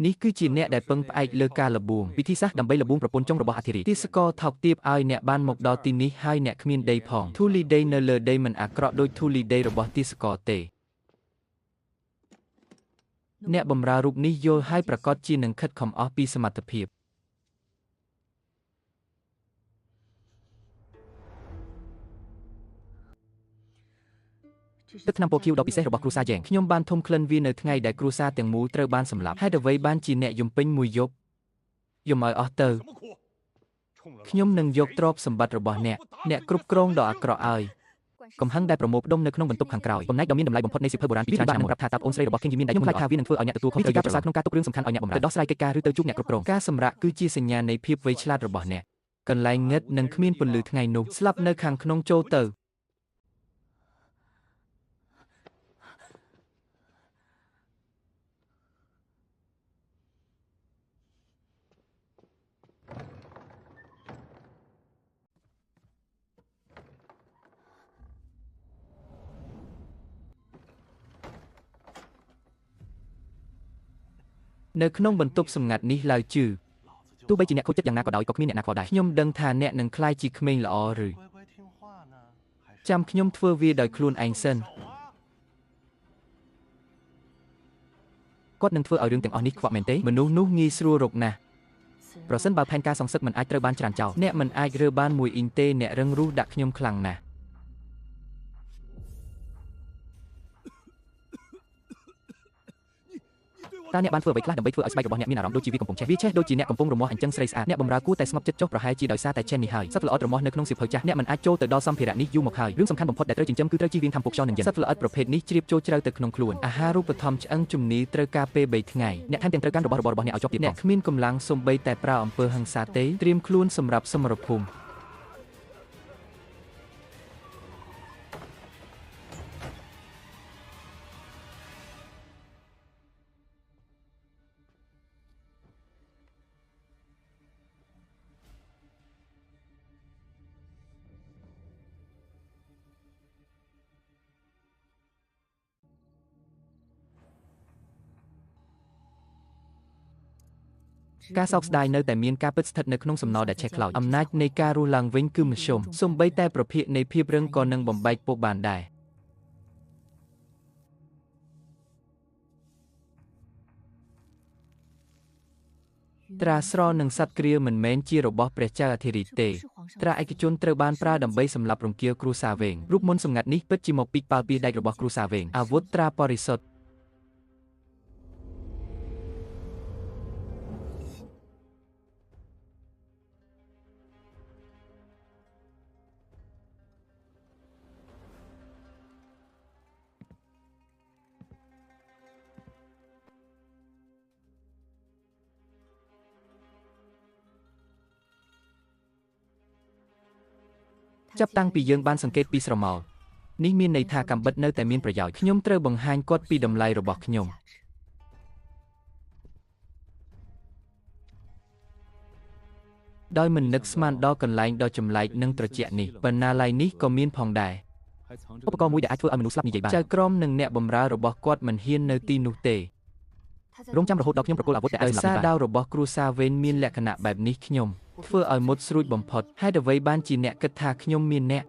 នេះគឺជាអ្នកដែលពឹងផ្អែកលើការលបួងវិធីសាស្ត្រដើម្បីលបួងប្រពន្ធចុងរបស់អធិរាជទាសករថោកទាបឲ្យអ្នកបានមកដល់ទីនេះហើយអ្នកគ្មានដីផងធូលីដីនៅលើដីមិនអាក្រក់ដូចធូលីដីរបស់ទាសករទេអ្នកបម្រើរូបនេះយល់ហើយប្រកាសជានឹងខិតខំអស់ពីសមត្ថភាពទឹកថ្នាំពណ៌ខៀវដ៏ពិសេសរបស់គ្រួសារយ៉ែងខ្ញុំបានធំក្លិនវានៅថ្ងៃដែលគ្រួសារទាំងមូលត្រូវបានសម្លាប់ហេតុអ្វីបានជាអ្នកយំពេញមួយយប់យំឲ្យអស់ទៅខ្ញុំនឹងយកទ្រព្យសម្បត្តិរបស់អ្នកគ្រប់គ្រងដ៏អាក្រក់ឲ្យកំហឹងដែលប្រមូលផ្ដុំនៅក្នុងបន្ទប់ខាងក្រោយបំណែកដ៏មានតម្លៃបំផុតនៃសៀវភៅបុរាណពីច្រើនឆ្នាំមកប្រាប់ថាតាប្អូនស្រីរបស់ King Yimin ដែលខ្ញុំខ្លាចថាវានឹងធ្វើឲ្យអ្នកទទួលខុសត្រូវការប្រសើរក្នុងការទុករឿងសំខាន់ឲ្យអ្នកបម្រើទៅដោះស្រាយកិច្ចការឬទៅជួបអ្នកគ្រប់គ្រងការសម្រាកគឺជាសញ្ញានៃភាពវៃឆ្លាតរបស់អ្នកកន្លែងងឹតនិងគ្មានពន្លឺថ្ងៃនោះស្លាប់នៅខាងក្នុងចូលទៅនៅក្នុងបន្ទប់សម្ងាត់នេះឡើយជឺទោះបីជាអ្នកខូចចិត្តយ៉ាងណាក៏ដោយក៏គ្មានអ្នកណាខ្វល់ដែរខ្ញុំដឹងថាអ្នកនឹងក្លាយជាក្មេងល្អឬចាំខ្ញុំធ្វើវាដោយខ្លួនឯងសិនគាត់នឹងធ្វើឲ្យរឿងទាំងអស់នេះខ្វក់មែនទេមនុស្សនោះងាយស្រួលរកណាស់ប្រសិនបើផែនការសងសឹកមិនអាចត្រូវបានច្រានចោលអ្នកមិនអាចរើបានមួយអ៊ីងទេអ្នករឹងរូសដាក់ខ្ញុំខ្លាំងណាស់តើអ្នកបានធ្វើអ្វីខ្លះដើម្បីធ្វើឲ្យស្បែករបស់អ្នកមានអារម្មណ៍ដូចជាវាកំពុងឆេះវាឆេះដូចជាអ្នកកំពុងរមាស់អញ្ចឹងស្រីស្អាតអ្នកបម្រើគួរតែស្ងប់ចិត្តចុះប្រហែលជាដោយសារតែឆេះនេះហើយសត្វល្អិតរមាស់នៅក្នុងសៀវភៅចាស់អ្នកមិនអាចចូលទៅដល់សម្ភារៈនេះយូរមកហើយរឿងសំខាន់បំផុតដែលត្រូវចិញ្ចឹមគឺត្រូវជៀសវាងថាមពុកខ្យល់និងយិនសត្វល្អិតប្រភេទនេះជ្រាបចូលជ្រៅទៅក្នុងខ្លួនអាហារូបត្ថម្ភឆ្អឹងជំនីត្រូវការពេល3ថ្ងៃអ្នកថែមទាំងត្រូវការរបស់របររបស់អ្នកឲ្យជាប់ទៀតអ្នកគ្មានកម្លាំងសូម្បីតែប្រើអំពើហិង្សាទេត្រៀមខ្លួនសម្រាប់សមរភូមិការសោកស្ដាយនៅតែមានការពិតស្ថិតនៅក្នុងសំណល់ដែលឆេះខ្លោចអំណាចនៃការរស់ឡើងវិញគឺមធ្យមសូម្បីតែប្រភេទនៃភាពរឹងក៏នឹងបំបែកពុះបានដែរត្រាស្រនិងសត្វគ្រាមិនមែនជារបស់ព្រះចៅអធិរាជទេត្រាឯកជនត្រូវបានប្រើដើម្បីសម្លាប់រង្គាលគ្រួសារវែងរូបមន្តសម្ងាត់នេះពិតជាមកពីក្បាលពីដែករបស់គ្រួសារវែងអាវុធត្រាបរិសុទ្ធចាប់តាំងពីយើងបានសង្កេតពីស្រមោលនេះមានន័យថាកាំបិតនៅតែមានប្រយោជន៍ខ្ញុំត្រូវបង្ហាញគាត់ពីតម្លៃរបស់ខ្ញុំដោយមិននឹកស្មានដល់កន្លែងដ៏ចម្លែកនិងត្រជាក់នេះបណ្ណាល័យនេះក៏មានផងដែរឧបករណ៍មួយដែលអាចធ្វើឲ្យមនុស្សស្លាប់និយាយបានចៅក្រមនិងអ្នកបម្រើរបស់គាត់មិនហ៊ាននៅទីនោះទេរងចាំរហូតដល់ខ្ញុំប្រគល់អាវុធតែអាចសម្លាប់បានដោយសារដាវរបស់គ្រួសារវេនមានលក្ខណៈបែបនេះខ្ញុំធ្វើឲ្យមុតស្រួចបំផុតហេតុអ្វីបានជាអ្នកគិតថាខ្ញុំមានអ្នក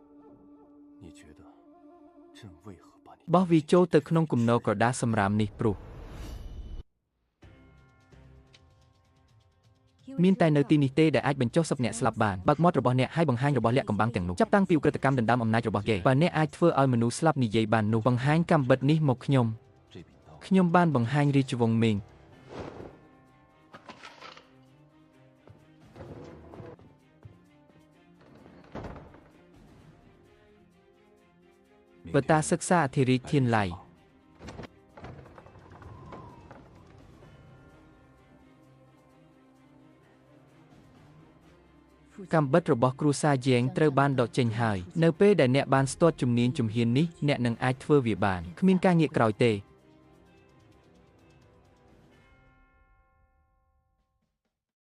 បោះវាចូលទៅក្នុងគំនរក្រដាសសម្រាមនេះព្រោះមានតែនៅទីនេះទេដែលអាចបញ្ចុះសឹកអ្នកស្លាប់បានបើកមាត់របស់អ្នកឲ្យបង្ហាញរបស់លាក់កំបាំងទាំងនោះចាប់តាំងពីឧក្រិដ្ឋកម្មដណ្ដើមអំណាចរបស់គេបើអ្នកអាចធ្វើឲ្យមនុស្សស្លាប់និយាយបាននោះបង្ហាញកាំបិតនេះមកខ្ញុំបានបង្ហាញរាជវង្សមេងបតាសិក្សាអធិរាជធានឡៃកាំបិតរបស់គ្រួសារយ៉ែងត្រូវបានដកចេញហើយនៅពេលដែលអ្នកបានស្ទាត់ជំនាញជំហាននេះអ្នកនឹងអាចធ្វើវាបានគ្មានការងាកក្រោយទេ